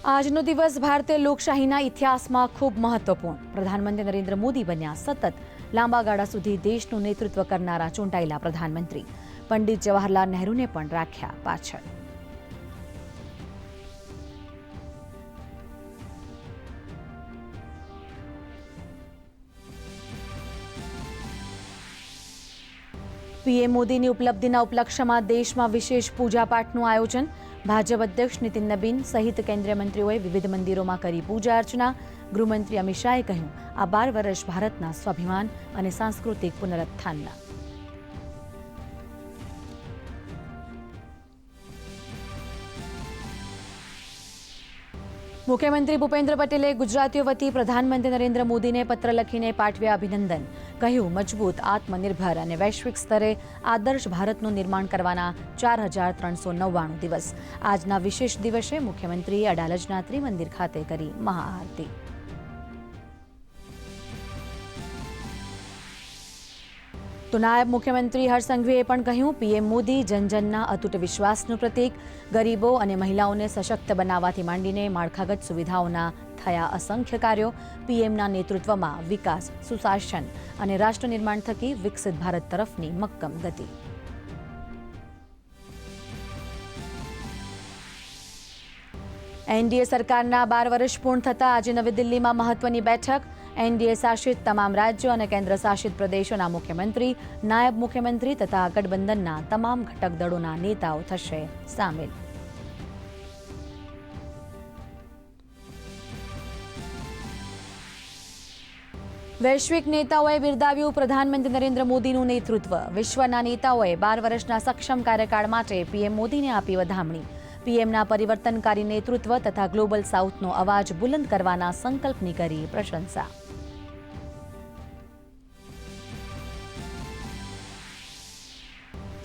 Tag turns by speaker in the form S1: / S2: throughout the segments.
S1: આજનો દિવસ ભારતીય લોકશાહીના ઇતિહાસમાં ખૂબ મહત્વપૂર્ણ. પ્રધાનમંત્રી નરેન્દ્ર મોદી બન્યા સતત લાંબા ગાળા સુધી દેશનું નેતૃત્વ કરનારા ચૂંટાયેલા પ્રધાનમંત્રી. પંડિત જવાહરલાલ નહેરુને પણ રાખ્યા પાછળ. પીએમ મોદીની ઉપલબ્ધિના ઉપલક્ષ્યમાં દેશમાં વિશેષ પૂજાપાઠનું આયોજન. ભાજપ અધ્યક્ષ નીતિન નબીન સહિત કેન્દ્રીય મંત્રીઓએ વિવિધ મંદિરોમાં કરી પૂજા અર્ચના. ગૃહમંત્રી અમિત શાહે કહ્યું, આ 12 વર્ષ ભારતના સ્વાભિમાન અને સાંસ્કૃતિક પુનરુત્થાનના. મુખ્યમંત્રી ભૂપેન્દ્ર પટેલે ગુજરાતીઓ વતી પ્રધાનમંત્રી નરેન્દ્ર મોદીને પત્ર લખીને પાઠવ્યા અભિનંદન. કહ્યું, મજબૂત, આત્મનિર્ભર અને વૈશ્વિક સ્તરે આદર્શ ભારતનું નિર્માણ કરવાના 4399 દિવસ. આજના વિશેષ દિવસે મુખ્યમંત્રીએ અડાલજના ત્રિમંદિર ખાતે કરી મહાઆરતી. તો નાયબ મુખ્યમંત્રી હર્ષ સંઘવીએ પણ કહ્યું, પીએમ મોદી જનજનના અતૂટ વિશ્વાસનું પ્રતીક. ગરીબો અને મહિલાઓને સશક્ત બનાવવાથી માંડીને માળખાગત સુવિધાઓના થયા અસંખ્ય કાર્યો. પીએમના નેતૃત્વમાં વિકાસ, સુશાસન અને રાષ્ટ્ર નિર્માણ થકી વિકસિત ભારત તરફની મક્કમ ગતિ. એનડીએ સરકારના 12 વર્ષ પૂર્ણ થતાં આજે નવી દિલ્હીમાં મહત્વની બેઠક. એનડીએ શાસિત તમામ રાજ્યો અને કેન્દ્ર શાસિત પ્રદેશોના મુખ્યમંત્રી, નાયબ મુખ્યમંત્રી તથા ગઠબંધનના તમામ ઘટક દળોના નેતાઓ થશે સામેલ. વૈશ્વિક નેતાઓએ બિરદાવ્યું પ્રધાનમંત્રી નરેન્દ્ર મોદીનું નેતૃત્વ. વિશ્વના નેતાઓએ 12 વર્ષના સક્ષમ કાર્યકાળ માટે પીએમ મોદીને આપી વધામણી. પીએમના પરિવર્તનકારી નેતૃત્વ તથા ગ્લોબલ સાઉથનો અવાજ બુલંદ કરવાના સંકલ્પની કરી પ્રશંસા.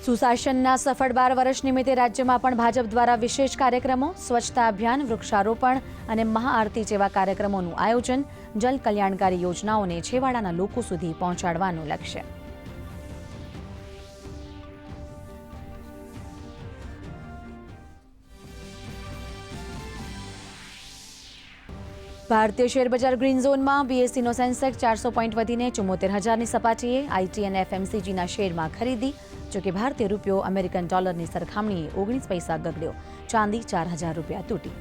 S1: સુશાસનના સફળ 12 વર્ષ નિમિત્તે રાજ્યમાં પણ ભાજપ દ્વારા વિશેષ કાર્યક્રમો, સ્વચ્છતા અભિયાન, વૃક્ષારોપણ અને મહાઆરતી જેવા કાર્યક્રમોનું આયોજન. જલ કલ્યાણકારી યોજનાઓને છેવાડાના લોકો સુધી પહોંચાડવાનું લક્ષ્ય. ભારતીય શેરબજાર ગ્રીન ઝોનમાં. બીએસસીનો સેન્સેક્સ 400 પોઈન્ટ વધીને 74,000ની સપાટીએ. આઈટી અને એફએમસીજીના શેરમાં ખરીદી. જોકે ભારતીય રૂપિયો અમેરિકન ડોલરની સરખામણીએ 19 પૈસા ગગડ્યો. ચાંદી 4,000 રૂપિયા તૂટી.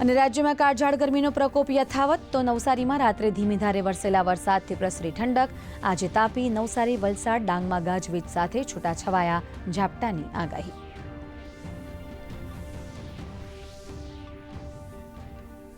S1: અને રાજ્યમાં કાળઝાળ ગરમીનો પ્રકોપ યથાવત. તો નવસારીમાં રાત્રે ધીમી ધારે વરસેલા વરસાદથી પ્રસરી ઠંડક. આજે તાપી, નવસારી, વલસાડ, ડાંગમાં ગાજવીજ સાથે છૂટાછવાયા ઝાપટાની આગાહી.